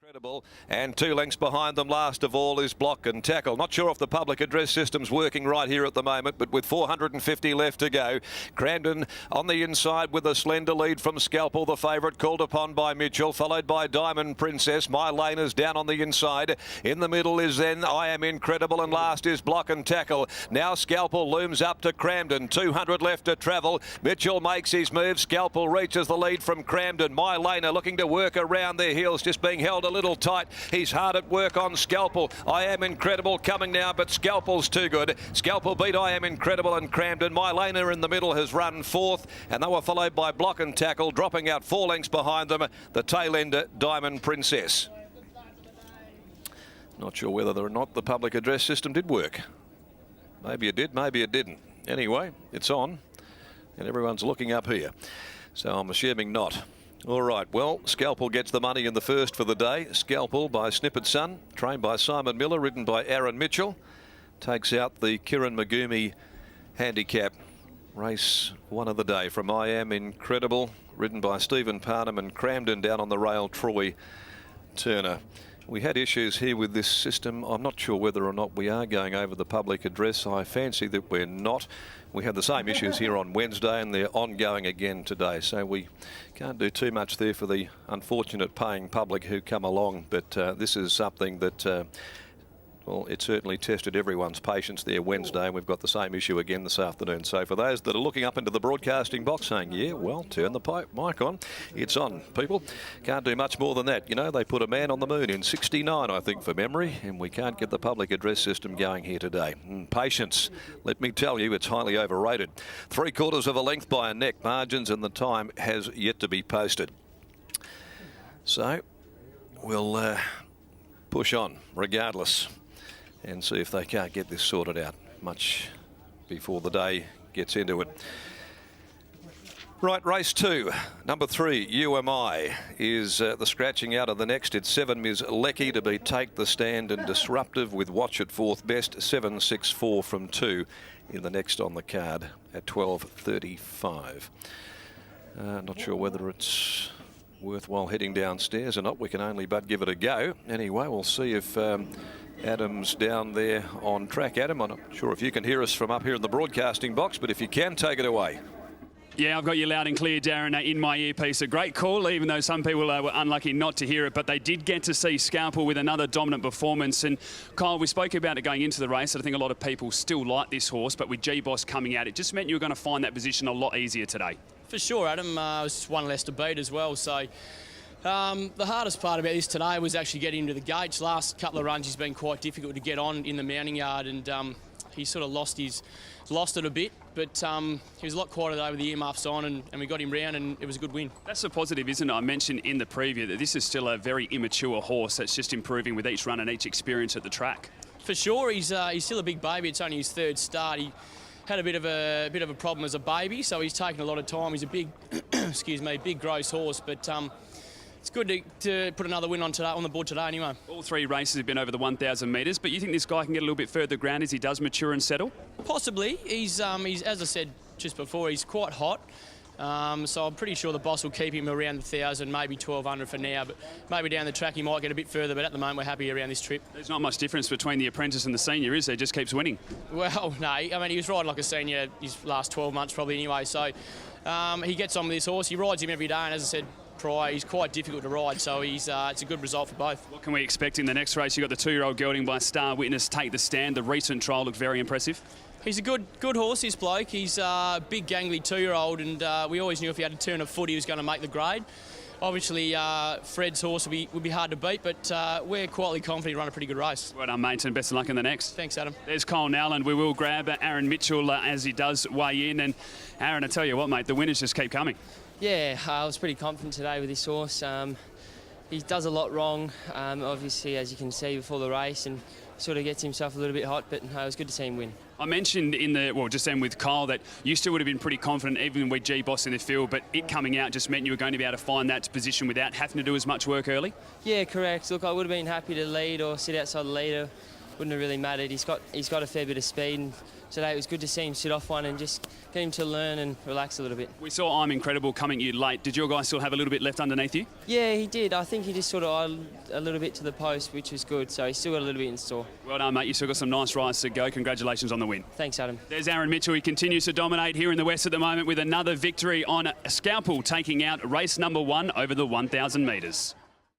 Incredible, and 2 lengths behind them last of all is Block and Tackle. Not sure if the public address system's working right here at the moment, but with 450 left to go, Cramden on the inside with a slender lead from Scalpel, the favourite, called upon by Mitchell, followed by Diamond Princess. My Lane is down on the inside. In the middle is then I Am Incredible, and last is Block and Tackle. Now Scalpel looms up to Cramden, 200 left to travel. Mitchell makes his move. Scalpel reaches the lead from Cramden. My Lane are looking to work around their heels, just being held a little tight. He's hard at work on Scalpel. I Am Incredible coming now, but Scalpel's too good. Scalpel beat I Am Incredible and Cramden. My Lane in the middle has run fourth, and they were followed by Block and Tackle, dropping out 4 lengths behind them. The tail end, Diamond Princess. Not sure whether or not the public address system did work. Maybe it did, maybe it didn't. Anyway, it's on, and everyone's looking up here. So I'm assuming not. All right, well, Scalpel gets the money in the first for the day. Scalpel by Snippet Sun, trained by Simon Miller, ridden by Aaron Mitchell. Takes out the Kieran Magumi handicap. Race 1 of the day from I Am Incredible, ridden by Stephen Parnham, and Cramden down on the rail, Troy Turner. We had issues here with this system. I'm not sure whether or not we are going over the public address. I fancy that we're not. We had the same issues here on Wednesday, and they're ongoing again today. So we can't do too much there for the unfortunate paying public who come along. But this is something that, well, it certainly tested everyone's patience there Wednesday, and we've got the same issue again this afternoon. So for those that are looking up into the broadcasting box saying, yeah, well, turn the mic on. It's on, people. Can't do much more than that. You know, they put a man on the moon in 69, I think, for memory, and we can't get the public address system going here today. Patience, let me tell you, it's highly overrated. 3/4 of a length by a neck margins, and the time has yet to be posted. So we'll push on regardless, and see if they can't get this sorted out much before the day gets into it. Right, race 2, number 3, UMI, is the scratching out of the next. It's 7 Ms. Lecky to be Take the Stand and Disruptive with Watch at 4th best. 7-6-4 from 2 in the next on the card at 12:35. Not sure whether it's worthwhile heading downstairs or not. We can only but give it a go. Anyway, we'll see if Adam's down there on track. Adam, I'm not sure if you can hear us from up here in the broadcasting box, but if you can, take it away. Yeah, I've got you loud and clear, Darren, in my earpiece. A great call, even though some people were unlucky not to hear it, but they did get to see Scalpel with another dominant performance. And Kyle, we spoke about it going into the race. I think a lot of people still like this horse, but with G-Boss coming out, it just meant you were going to find that position a lot easier today. For sure, Adam. It was just one less to beat as well, so the hardest part about this today was actually getting him to the gates. Last couple of runs he's been quite difficult to get on in the mounting yard, and he sort of lost it a bit, but he was a lot quieter today with the earmuffs on, and we got him round, and it was a good win. That's a positive, isn't it? I mentioned in the preview that this is still a very immature horse that's just improving with each run and each experience at the track. For sure, he's still a big baby. It's only his 3rd start. He had a bit of a problem as a baby, so he's taken a lot of time. He's a big, excuse me, big gross horse, but it's good to put another win on the board today anyway. All 3 races have been over the 1,000 metres, but you think this guy can get a little bit further ground as he does mature and settle? Possibly. He's as I said just before, he's quite hot. So I'm pretty sure the boss will keep him around the 1,000, maybe 1,200 for now, but maybe down the track he might get a bit further, but at the moment we're happy around this trip. There's not much difference between the apprentice and the senior, is there? Just keeps winning. Well, no, I mean, he was riding like a senior his last 12 months probably anyway, so he gets on with this horse. He rides him every day, and as I said prior, he's quite difficult to ride, so it's a good result for both. What can we expect in the next race? You've got the 2-year-old gelding by Star Witness Take the Stand. The recent trial looked very impressive. He's a good horse, this bloke. He's a big, gangly 2-year-old, and we always knew if he had to turn a foot, he was going to make the grade. Obviously, Fred's horse would be hard to beat, but we're quietly confident he'll run a pretty good race. Well done, mate, and best of luck in the next. Thanks, Adam. There's Kyle Nowland. We will grab Aaron Mitchell as he does weigh in. And Aaron, I tell you what, mate, the winners just keep coming. Yeah, I was pretty confident today with this horse. He does a lot wrong, obviously, as you can see before the race, and sort of gets himself a little bit hot, but it was good to see him win. I mentioned just then with Kyle that you still would have been pretty confident even with G-Boss in the field, but it coming out just meant you were going to be able to find that position without having to do as much work early? Yeah, correct. Look, I would have been happy to lead or sit outside the leader. Wouldn't have really mattered. He's got a fair bit of speed, and today. It was good to see him sit off one and just get him to learn and relax a little bit. We saw I'm Incredible coming you late. Did your guy still have a little bit left underneath you? Yeah, he did. I think he just sort of idled a little bit to the post, which was good. So he's still got a little bit in store. Well done, mate. You still got some nice rides to go. Congratulations on the win. Thanks, Adam. There's Aaron Mitchell. He continues to dominate here in the West at the moment with another victory on Scalpel, taking out race number 1 over the 1,000 metres.